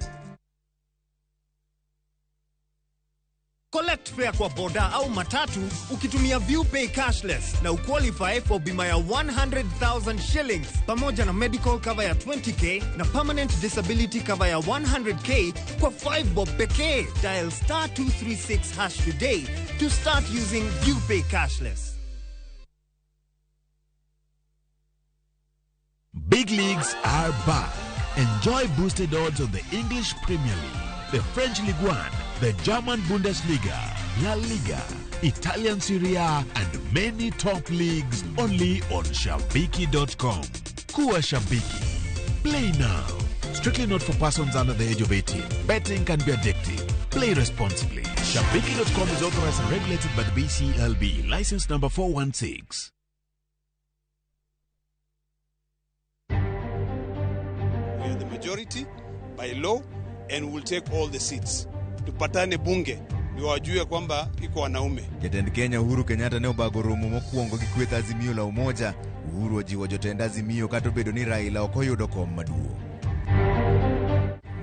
Collect fare kwa boda au matatu ukitumia ViewPay cashless na uqualify for bima ya 100,000 shillings pamoja na medical cover ya 20k na permanent disability cover ya 100k kwa 5 bob pekee. Dial *236# today to start using ViewPay cashless. Big leagues are back. Enjoy boosted odds on the English Premier League, the French Ligue 1, the German Bundesliga, La Liga, Italian Serie A, and many top leagues only on Shabiki.com. Kuwa Shabiki. Play now. Strictly not for persons under the age of 18. Betting can be addictive. Play responsibly. Shabiki.com is authorized and regulated by the BCLB. License number 416. We are the majority by law and will take all the seats. Tupatane bunge ni wajue kwamba iko wanaume. Jatend Kenya Uhuru Kenyatta ne obago romo mokwongo gi kweth Azimio la Umoja. Uhuru ojiwo jotend Azimio kata obedo ni Raila ok oyudo kom maduong'.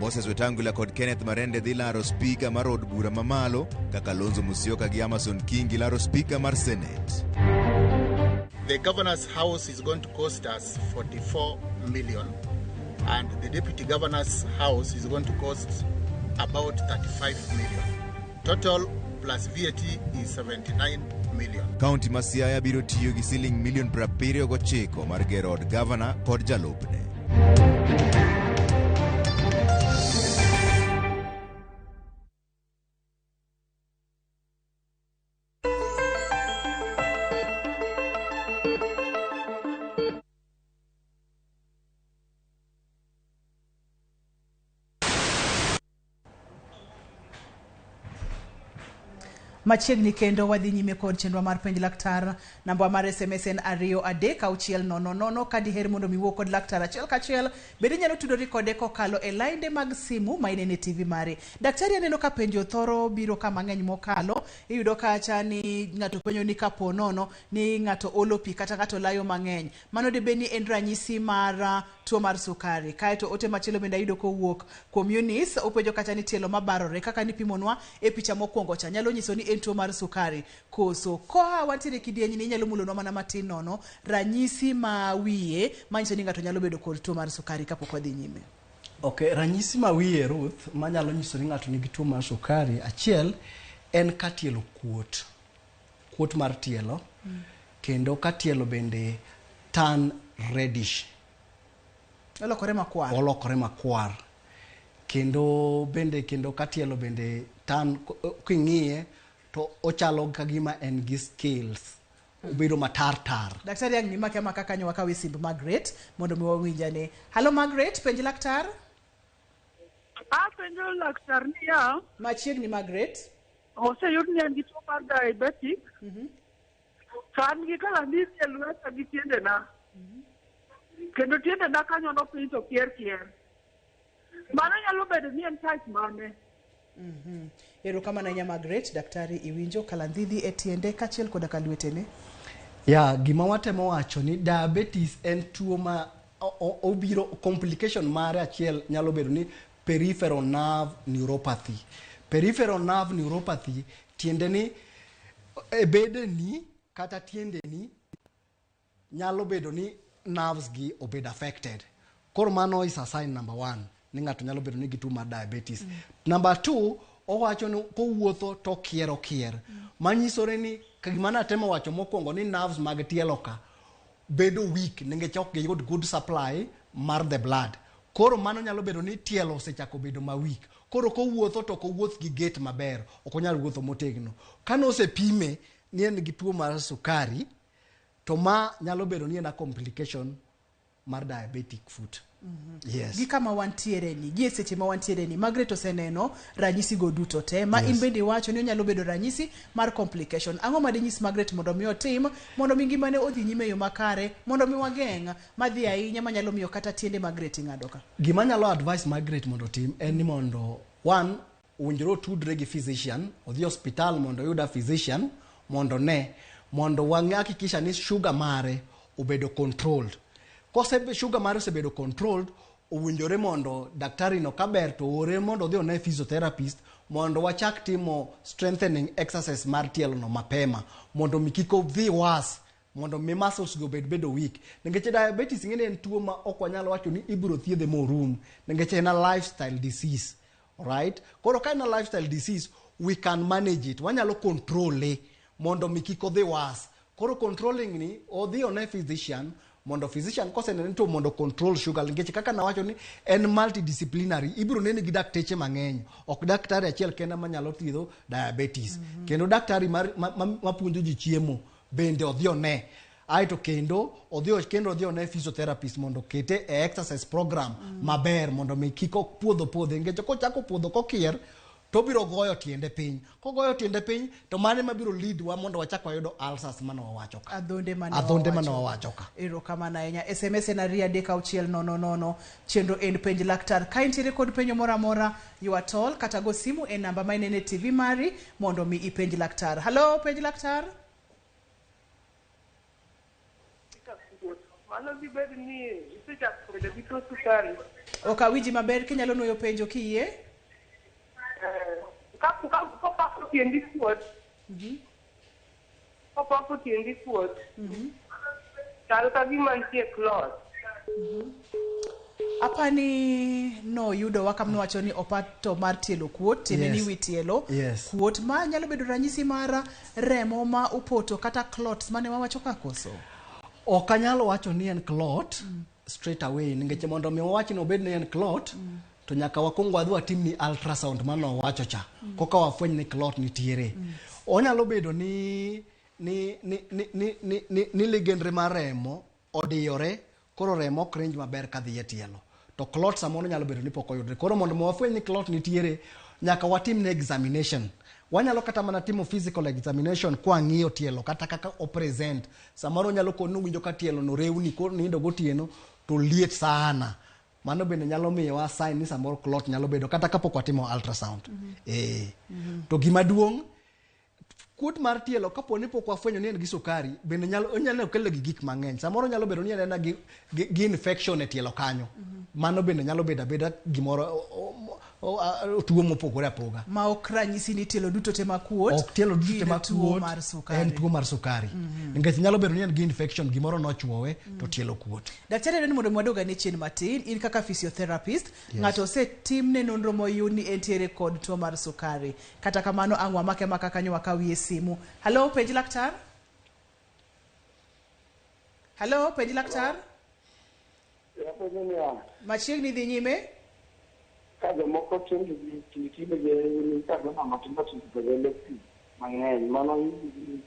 Moses Wetangula kod Kenneth Marende dhi laro spika mar od bura mamalo kaka Lonzo Musyoka gi Amason Kingi laro spika mar Senate. The governor's house is going to cost us 44 million. And the deputy governor's house is going to cost about 35 million. Total plus VAT is 79 million. County ma Siaya biro tiyo gi siling million 79 mar gero od governor kod jalupne. Machiegni kendo wadhi nyime kod chenro mar penj laktar. Namba mar SMS en 23600 ka diher mondo miwuo kod laktar achiel kachiel. Bende nyalo tudori kode kokalo e lainde mag simu ma inene TV mare. Daktari aneno ka penjo thoro biro ka mang'eny mokalo. Iyudo kacha ni ng'ato penjo ni kapo nono ni ng'ato olo pi kata ng'ato layo mang'eny. Mano de beni en ranyisi mar tuo mar sukari. Kaeto ote machielo bende ayudo kowuok kuom Eunice openjo kacha ni tielo mabarore kaka ni pimonwa e picha mokwongo cha nyalo nyiso ni tuo mar sukari koso koa wantiere kidieny ni nyalo mulonwa mana matin nono ranyisi ma wiye manyiso ni ng'ato nyalo bedo kod tuo mar sukari kapok wadhi nyime. Okay, ranyisi ma wiye Ruth manyalo nyiso ni ng'ato nigi tuo mar sukari achiel en ka tielo kuot mar tielo kendo ka tielo bende turn reddish olokore makwar kendo ka tielo bende turn king'iye to ochalo kagima en gi scales obedo matar. Daktari ang' nimake maka kanyo wakawe simb Margaret mondo mi wawinjane. Hello Margaret, penj laktar. Penjo laktar ni ya. Machiegni Margaret. Oseyud ni an gi tuo mar diabetic. Kan gi kala ni e lweta gi tiendena. Kendo tiendena kanyo no piny to kier. Mano nyalo bedo ni en type mane. Ero kama na Margaret, daktari iwinjo kalandhidhi e tiende kachiel koda ka lwetene. Gima watemo wacho ni diabetes en tuo ma obiro complication mare achiel nyalo bedo ni peripheral nerve neuropathy. Peripheral nerve neuropathy tiende ni bedeni kata tiendeni nyalo bedo ni nerves gi obed affected. Koro mano is a sign number 1 ni ng'ato nyalo bedo ni gi tuo mar diabetes. Number 2, owacho ni kowuotho to kier. Manyisore ni kagima natemo wacho mokwongo ni nerves mag tielo ka bedo weak nikech ok giyud good supply mar the blood. Koro mano nyalo bedo ni tielo osechako bedo ma weak. Koro kowuotho to kowuoth gi gait maber, ok onyal wuotho motegno. Kano osepime ni en gi tuo mar sukari, to ma nyalo bedo ni en a complication mar diabetic foot. Yes. Gi kama wantiere ni, gi seche ma wantiere ni, Margaret oseneno ranyisi go duto te, ma in bende wacho ni onyalo bedo ranyisi mar complication. Ang'o ma dinyis Margaret mondo mi otim, mondo mi ngimane odhi nyime yo makare, mondo mi wageng' madhi ahinya manyalo miyo kata tiende Margaret ng'ado ka. Gima nyalo advice Margaret mondo tim en ni mondo one owinjore tudre gi physician, odhi hospital mondo yuda physician mondo ne, mondo wang'e hakikisha ni sugar mare obedo controlled. Kose sugar mare osebedo controlled, owinjore mondo daktari no kaber to ore mondo odhi one physiotherapist mondo wachak timo strengthening exercise mar tielo no mapema mondo mikiko dhi was mondo mi muscles go bedo weak. Nikech diabetes ngene en tuo ma ok wanyalo wacho ni ibiro thiedhe morum, nikech en a lifestyle disease. Alright? Koro ka en a lifestyle disease, we can manage it. Wanyalo control e mondo mikiko dhi was. Koro controlling ni odhi one physician mondo physician kose nene to mondo control sugar, nikech kaka nawacho ni en multidisciplinary, ibiro nene gi dakteche mang'eny, ok daktari achiel kenda manyalo thiedho diabetes. Kendo daktari mapuonjo ji chiemo bende odhi one. Aito kendo odhi one physiotherapist mondo kete e exercise program maber mondo mi kiko puodho nikech kochako puodho kokier to biro goyo tiende piny. Kogoyo tiende piny to mane mabiro lead wa mondo wachak wayudo ulcers mane wawacho ka. Adhonde mane wawacho ka. Erokamano ahinya. SMS en 33600 chenro en penj laktar. Ka intiere kod penjo moro amora you are told kata go simu e namba ma inene TV mari mondo mi ipenj laktar. Hello penj laktar. Mano bi bed ni isechak kode bito sukari. Okawinji maber kinyalo nuoyo penjo kiyie. Kapako tiendi kuot. Kapako tiendi kuot. Chal ka gima nitie clot. Apani no yudo wakam nowacho ni opato mar tielo kuot, tiende ni wi tielo. Kuot ma nyalo bedo ranyisi mar remo ma upoto kata clots mane wawacho ka koso. Ok anyalo wacho ni en clot straight away, nikech mondo mi wawachi no bed ni en clot to nyaka wakuong wadhi watim ni ultrasound mano wacho cha koka wafweny ni clot nitiere. Onyalo bedo ni ligendre mar remo odiyore, koro remo ok rinj maber kadhi e tielo. To clot samoro nyalo bedo ni pok oyudre. Koro mondo wafweny ni clot nitiere nyaka watim ni examination. Wanyalo kata mana timo physical examination kwa ng'iyo tielo kata kaka o present. Samoro nyalo kono winjo ka tielo no rewni koro nindo gotieno to liet sana. Mano bende nyalo miyo wa sign ni samoro clot nyalo bedo kata kapok watimo ultrasound. To gima duong' kuot mar tielo kapo ni pok wafwenyo ni en gi sukari bende nyalo kelo gik mang'eny. Samoro nyalo bedo ni en gi infection e tielo kanyo. Mano bende nyalo bedo gimoro tuo mopogore apoga. Ma ok ranyisi ni tielo duto te makuot. Ok tielo duto te makuot en tuo mar sukari. Nikech nyalo bedo ni en gi infection gimoro nochuowe to tielo kuot. Daktari ni mondo mwadoga ni chien matin in kaka physiotherapist ng'ato tim ne nonro moyud ni entiere kod tuo mar sukari. Kata kamano ang'wa make maka kanyo wakawie simu. Hello penj laktar. Hello penj laktar. Machiegni dhi nyime. Kaja moko tende di tibe je ni kaja na matimba tibe lepti mang'eny mano ni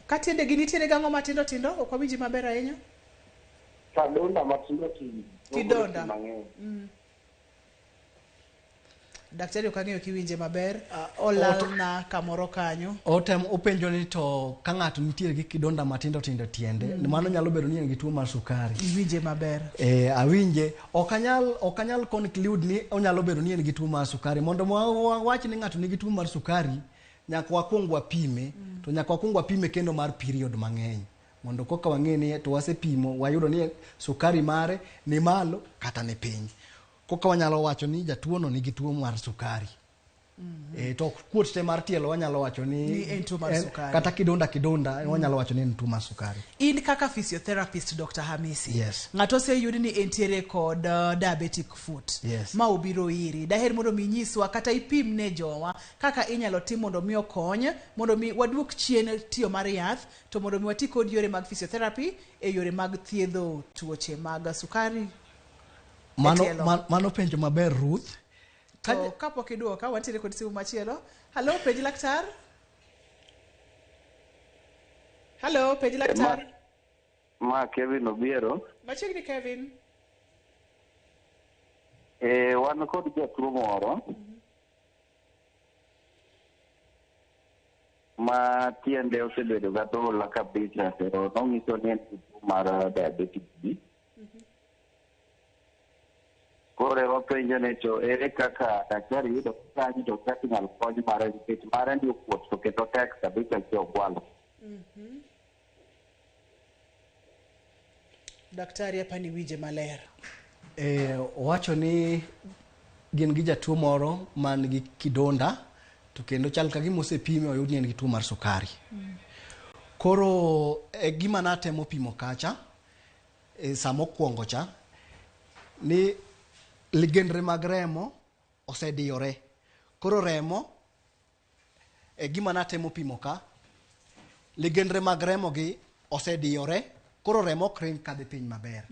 Katende gi nitiere gang'o matindo tindo ok wawinji maber ahinya. Kadonda matindo tidonda Daktari okang'eyo kiwinje maber olalna kamoro kanyo. Otem openjo ni to ka ng'ato nitiere gi kidonda matindo tindo tiende mano nyalo bedo ni en gi tuo mar sukari. Iwinje maber. Awinje ok anyal conclude ni onyalo bedo ni en gi tuo mar sukari. Mondo wawach ni ng'ato nigi tuo mar sukari nyaka wakuong wapime to nyaka wakuong wapime kendo mar period mang'eny mondo koka wang'e ni to wasepimo wayudo ni sukari mare ni malo kata ni piny. Koka wanyalo wacho ni jatuo no nigi tuo mar sukari. To kuot te mar tielo wanyalo wacho ni en tuo mar sukari. Kata kidonda wanyalo wacho ni en tuo mar sukari. In kaka physiotherapist Dr. Hamisi. Ng'ato oseyudi ni entiere kod diabetic foot. Ma ubiro iri. Daher mondo mi nyiswa kata ipim ne jowa kaka inyalo tim mondo mi okony mondo mi waduok chien tiyo mar yath to mondo mi wati kod yore mag physiotherapy e yore mag thiedho tuoche mag sukari. Mano penjo maber Ruth. To kapok iduoka wantiere kod simu machielo. Hello penj laktar. Hello penj laktar. Ma Kevin Obiero. Machiegni Kevin. Wan kod jatuo moro ma tiende osebedo ga tola kabisa pero nong'iso ni en tuo mar diabetes B. Kore wapenjo ne to ere kaka daktari yudo kanyo to kaka inyalo kony mare nikech mare ndio kuot to keto tek kabisa sio gwalo. Daktari hapa ni wije maler. Owacho ni gin gi jatuo moro man gi kidonda to kendo chal ka gima osepime oyud ni en gi tuo mar sukari. Koro gima natemo pimo kacha sama okwongo cha ni ligendre mag remo osediyore. Koro remo gima natemo pimo ka ligendre mag remo gi osediyore. Koro remo ok ring kadhi piny maber.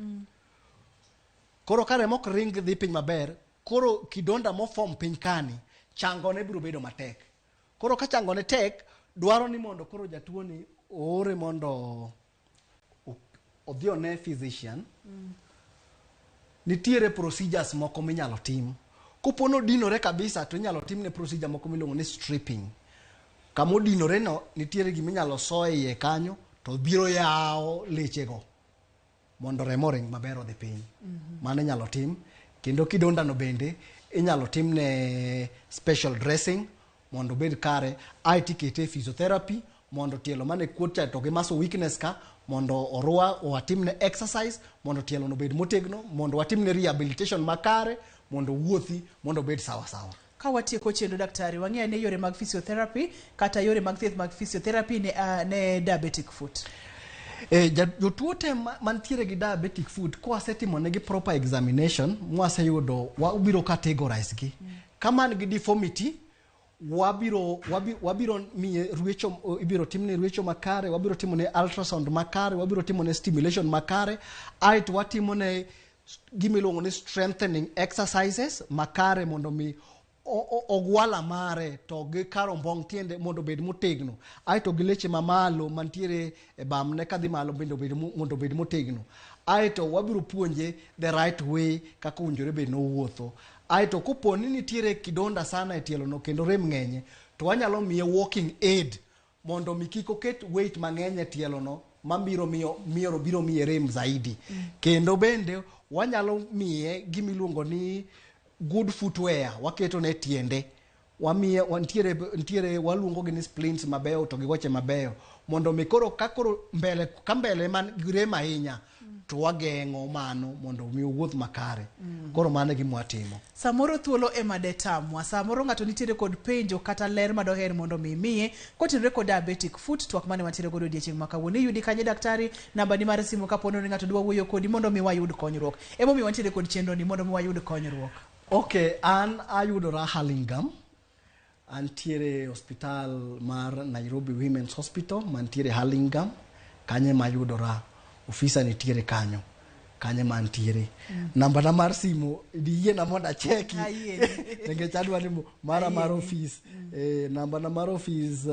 Koro ka remo ok ring dhi piny maber, koro kidonda mofom piny kani changone biro bedo matek. Koro ka changone tek, dwaro ni mondo koro jatuo ni oore mondo odhi one physician. Nitiere procedures moko minyalo tim. Kopono dinore kabisa to inyalo timne procedure moko miluongo ni stripping. Kamo dinore no nitiere gima inyalo soe iye kanyo to biro yawo lechego mondo remo ring maber odhi piny. Mano inyalo tim. Kendo kidonda no bende inyalo timne special dressing mondo bed kare. Aeti kete physiotherapy mondo tielo mane kuot cha to gi muscle weakness ka mondo watimne exercise mondo tielo no bed motegno, mondo watimne rehabilitation makare mondo wuothi mondo bed sawa sawa. Ka watieko chendo daktari, wang'eyo ne yore mag physiotherapy kata yore mag thieth mag physiotherapy ne diabetic foot. Jotuo te mantiere gi diabetic foot ko asetimo negi proper examination mwaseyudo wabiro categorize gi. Kama gi deformity wabiro miye ruecho, ibiro timne ruecho makare, wabiro timone ultrasound makare, wabiro timone stimulation makare, aito watimone gimiluongo ni strengthening exercises makare mondo mi ogwala mare to gi karo mbong tiende mondo bed motegno. Aito gi leche mamalo mantiere e bamne kadhi malo mondo bed motegno. Aito wabiro puonje the right way kaka owinjore bed no wuotho. Aito koponi nitiere kidonda sana e tielo no kendo rem ng'enye, to wanyalo miye walking aid mondo mi kik oket weight mang'eny e tielo no mabiro biro miye rem zaidi. Kendo bende wanyalo miye gimiluongo ni good footwear waketo ne tiende. Wamiye ntiere waluongo gi ni splints mabeyo to gi woche mabeyo mondo mi koro mbele man rem ahinya to wageng'o mano mondo mi wuoth makare. Koro mano gima watimo. Samoro thuolo ema de tamwa, samoro ng'ato nitiere kod penjo kata ler madoher mondo mi miye kotenore kod diabetic foot. Twak mane wantiere godo odiochieng' ma kawuono iyudi kanye daktari? Namba ni mar simu kapono ni ng'ato dwa wuoyo kodi mondo mi wayud konyruok. Emo mi wantiere kod chenro ni mondo mi wayud konyruok. Okay, an ayudora Hurlingham. Antiere hospital mar Nairobi Women's Hospital mantiere Hurlingham. Kanye mayudora. Ofisa nitiere kanyo. Kanye mantiere. Namba na mar simu diye na moda cheki. Nenge chadwa ni mara mar office. Namba na mar office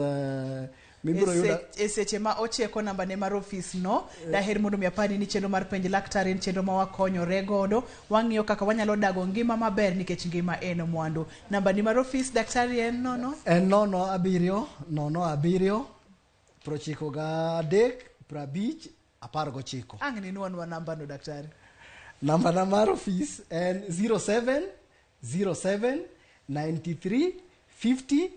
mibiro yuda seche ma ocheko namba ne mar office no. Daher mondo mi apani ni chenro mar penj laktar en chenro ma wakonyore godo. Wang'iyo kaka wanyalo dago ngima maber nikech ngima en mwandu. Namba ni mar office daktari en nono? En 070 93 50 19. Ang' ni nuanwa namba no daktari. Namba na mar office en 07 07 93 50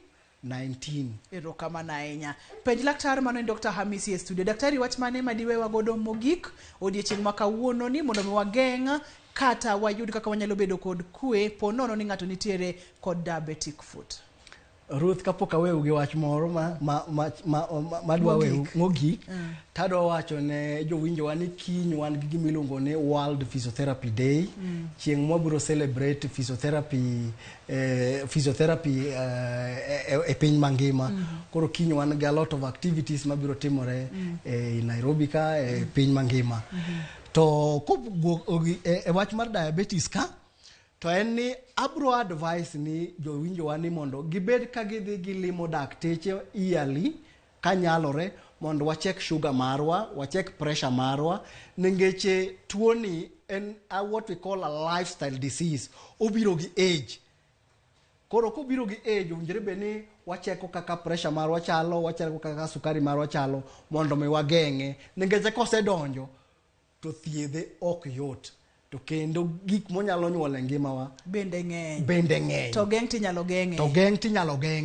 19. Erokamano ahinya. Penj laktar mano en Dr. Hamisi e studio. Daktari, wach mane madiwe wagodo mogik odiochieng' ma kawuono ni mondo mi wageng' kata wayud kaka wanyalo bedo kod kwe po nono ni ng'ato nitiere kod diabetic foot? Ruth kapok awew gi wach moro madwa wew mogik, tadwa wacho ne jowinjowa ni kiny wan gi gimiluongo ni World Physiotherapy Day. Chieng' mwabiro celebrate physiotherapy e piny mangima. Koro kiny wan gi a lot of activities mabiro timore e Nairobi ka e piny mangima. To e wach mar diabetes ka, to en ni abro advice ni jowinjowa ni mondo gibed ka gidhi gilimo dakteche yearly kanyalore mondo wachek sugar marwa, wachek pressure marwa, nengeche tuoni en what we call a lifestyle disease. Obiro gi age. Koro kobiro gi age owinjore be ni wacheko kaka pressure marwa chalo, wacheko kaka sukari marwa chalo mondo mi wageng'e. Nengeche kosedonjo to thiedhe ok yot. To kendo gik monyalo nyuolo e ngimawa bende ng'eny. To geng' tinyalo geng'e.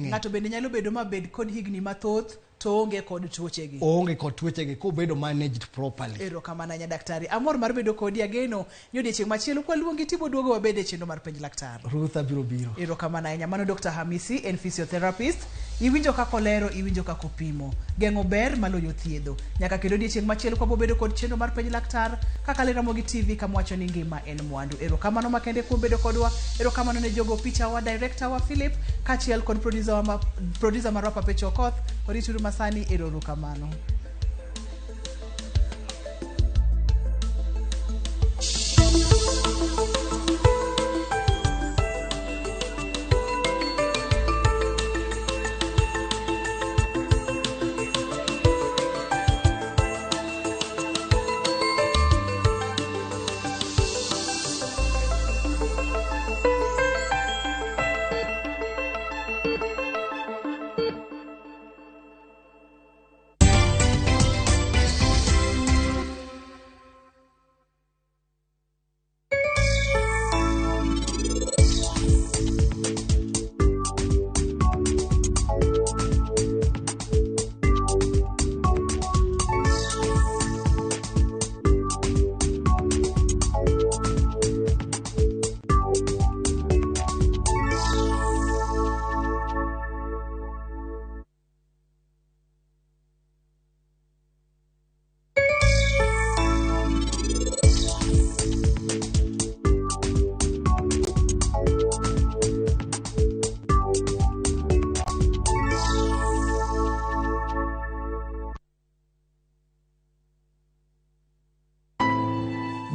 Ng'ato bende nyalo bedo mabed kod higni mathoth to onge kod tuochegi. Onge kod tuochegi kobedo managed properly. Erokamano nya daktari. Amor mar bedo kodi ageno ni odiechieng' machielo kwa luongi tibo duogo wabede chenro mar penj laktar. Ruth biro. Erokamano ahinya. Mano Dr. Hamisi en physiotherapist. Iwinjo kako lero, iwinjo kako pimo. Geng'o ber maloyo thiedho. Nyaka kendo odiechieng' machielo kwa bobedo kod chenro mar penj laktar kaka le Ramogi TV kamwacho ni ngima en mwandu. Erokamano makende kuom bedo kodwa. Erokamano ne jogo picha wa director wa Philip kachiel kod producer marwa Papecho Okoth. Orituru masani erokamano.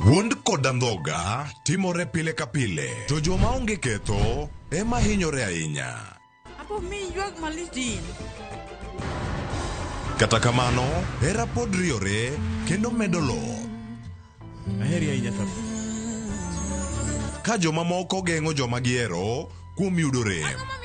Wuond koda ndhoga timore pile ka pile, to joma onge ketho ema hinyore ahinya. Apo mi ywak malitin. Kata kamano, hera pod riore kendo medo lo. Aheri ahinya tabu. Ka joma moko geng'o joma gihero kuom yudo rem.